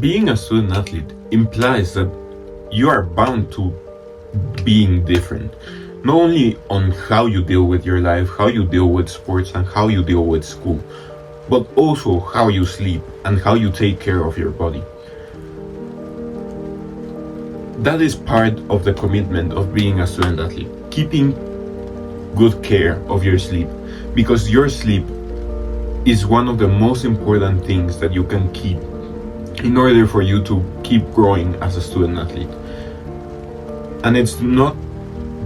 Being a student athlete implies that you are bound to being different, not only on how you deal with your life, how you deal with sports, and how you deal with school, but also how you sleep and how you take care of your body. That is part of the commitment of being a student athlete, keeping good care of your sleep, because your sleep is one of the most important things that you can keep in order for you to keep growing as a student athlete. And it's not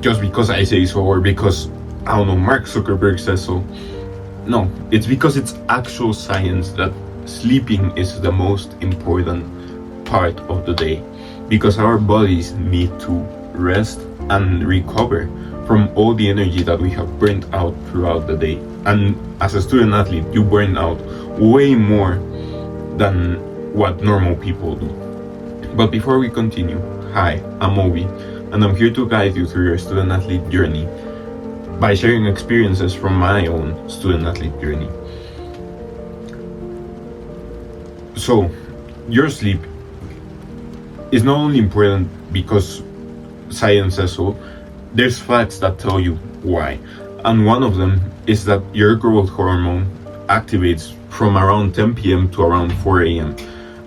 just because I say so or because, I don't know, Mark Zuckerberg says so. No, it's because it's actual science that sleeping is the most important part of the day, because our bodies need to rest and recover from all the energy that we have burnt out throughout the day. And as a student athlete, you burn out way more than what normal people do. But before we continue, hi, I'm Obi, and I'm here to guide you through your student athlete journey by sharing experiences from my own student athlete journey. So, your sleep is not only important because science says so, there's facts that tell you why. And one of them is that your growth hormone activates from around 10 p.m. to around 4 a.m.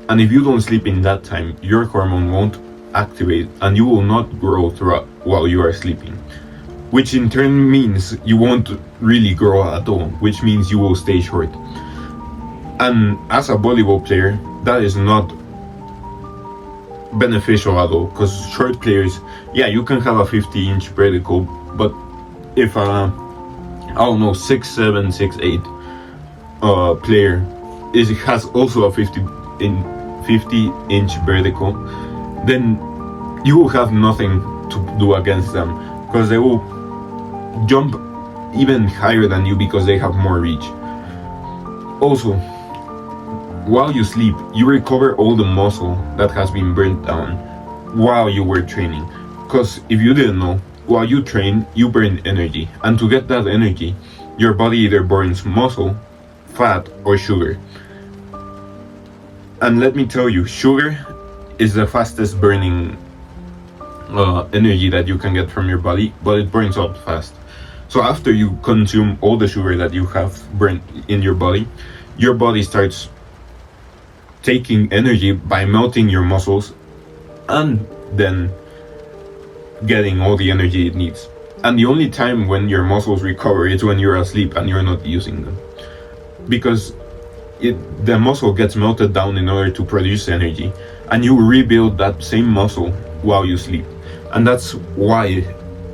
And if you don't sleep in that time, your hormone won't activate and you will not grow throughout while you are sleeping. Which in turn means you won't really grow at all, which means you will stay short. And as a volleyball player, that is not beneficial at all, because short players, yeah, you can have a 50-inch vertical, but if I don't know, 6'7", 6'8" player has also a 50-inch vertical, then you will have nothing to do against them, because they will jump even higher than you because they have more reach. Also, while you sleep, you recover all the muscle that has been burnt down while you were training. Because if you didn't know, while you train, you burn energy. And to get that energy, your body either burns muscle, fat, or sugar. And let me tell you, sugar is the fastest burning energy that you can get from your body, but it burns up fast. So after you consume all the sugar that you have burnt in your body starts taking energy by melting your muscles and then getting all the energy it needs. And the only time when your muscles recover is when you're asleep and you're not using them, because the muscle gets melted down in order to produce energy, and you rebuild that same muscle while you sleep. And that's why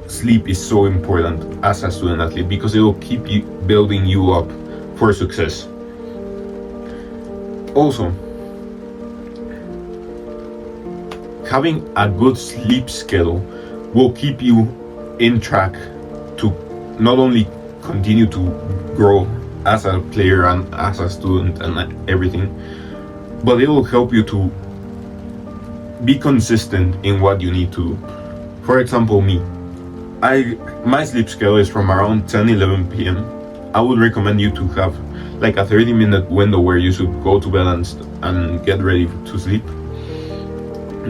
sleep is so important as a student athlete, because it will keep you building you up for success. Also, having a good sleep schedule will keep you in track to not only continue to grow as a player and as a student and everything, but it will help you to be consistent in what you need to do. For example, my sleep schedule is from around 10-11 p.m. I would recommend you to have like a 30-minute window where you should go to bed and get ready to sleep.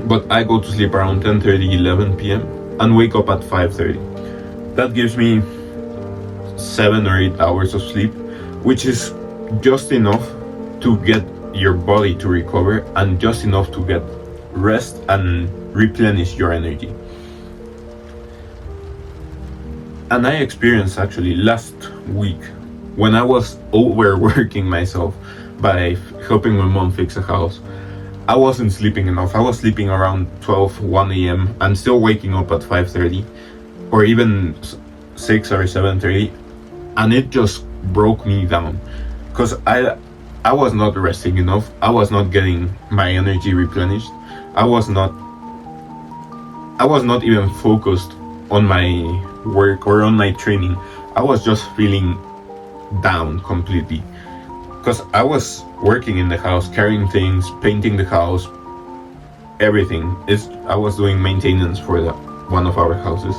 But I go to sleep around 10:30-11 p.m. and wake up at 5:30. That gives me 7 or 8 hours of sleep, which is just enough to get your body to recover and just enough to get rest and replenish your energy. And I experienced actually last week, when I was overworking myself by helping my mom fix a house, I wasn't sleeping enough. I was sleeping around 12, 1 a.m. and still waking up at 5:30 or even 6 or 7:30, and it just broke me down because I was not resting enough. I was not getting my energy replenished. I was not even focused on my work or on my training. I was just feeling down completely because I was working in the house, carrying things, painting the house, everything. I was doing maintenance for one of our houses,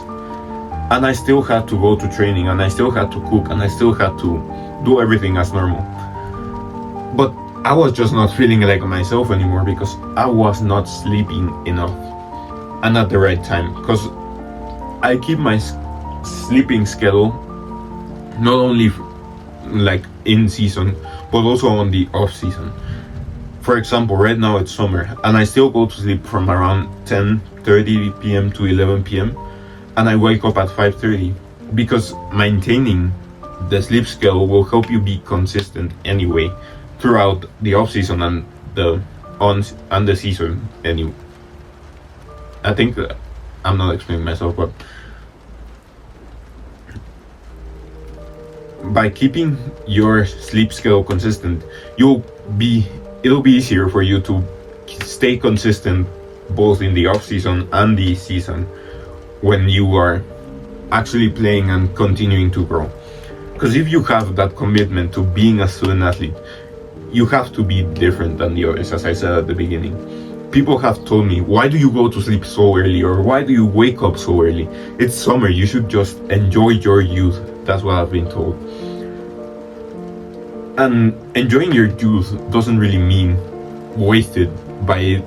and I still had to go to training, and I still had to cook, and I still had to do everything as normal. But I was just not feeling like myself anymore because I was not sleeping enough and at the right time. Because I keep my sleeping schedule not only like in season but also on the off season. For example, right now it's summer and I still go to sleep from around 10:30 p.m. to 11 p.m. and I wake up at 5:30 because maintaining the sleep schedule will help you be consistent anyway throughout the off season and the season. Anyway, I think I'm not explaining myself, but by keeping your sleep schedule consistent, it'll be easier for you to stay consistent both in the off season and the season when you are actually playing and continuing to grow. Because if you have that commitment to being a student athlete, you have to be different than the others, as I said at the beginning. People have told me, why do you go to sleep so early, or why do you wake up so early? It's summer, you should just enjoy your youth. That's what I've been told. And enjoying your youth doesn't really mean wasted by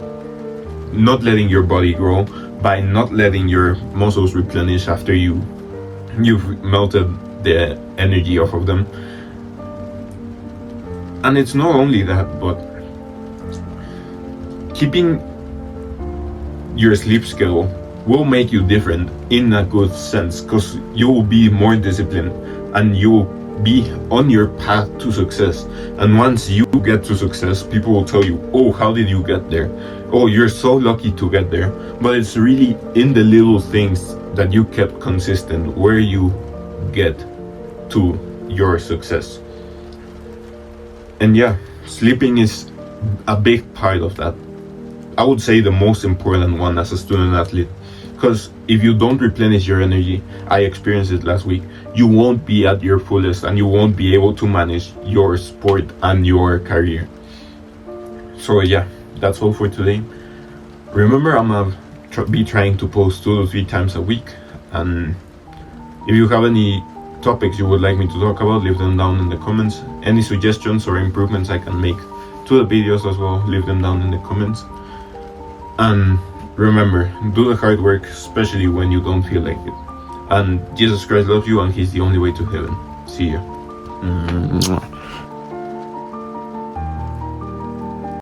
not letting your body grow, by not letting your muscles replenish after you've melted the energy off of them. And it's not only that, but keeping your sleep schedule will make you different in a good sense, because you will be more disciplined and you will be on your path to success. And once you get to success, people will tell you, oh, how did you get there? Oh, you're so lucky to get there. But it's really in the little things that you kept consistent where you get to your success. And yeah, sleeping is a big part of that. I would say the most important one as a student athlete, because if you don't replenish your energy, I experienced it last week, you won't be at your fullest and you won't be able to manage your sport and your career. So yeah, that's all for today. Remember, I'm gonna be trying to post 2 to 3 times a week, and if you have any topics you would like me to talk about, leave them down in the comments. Any suggestions or improvements I can make to the videos as well, leave them down in the comments. And remember, do the hard work, especially when you don't feel like it. And Jesus Christ loves you and He's the only way to heaven. See ya.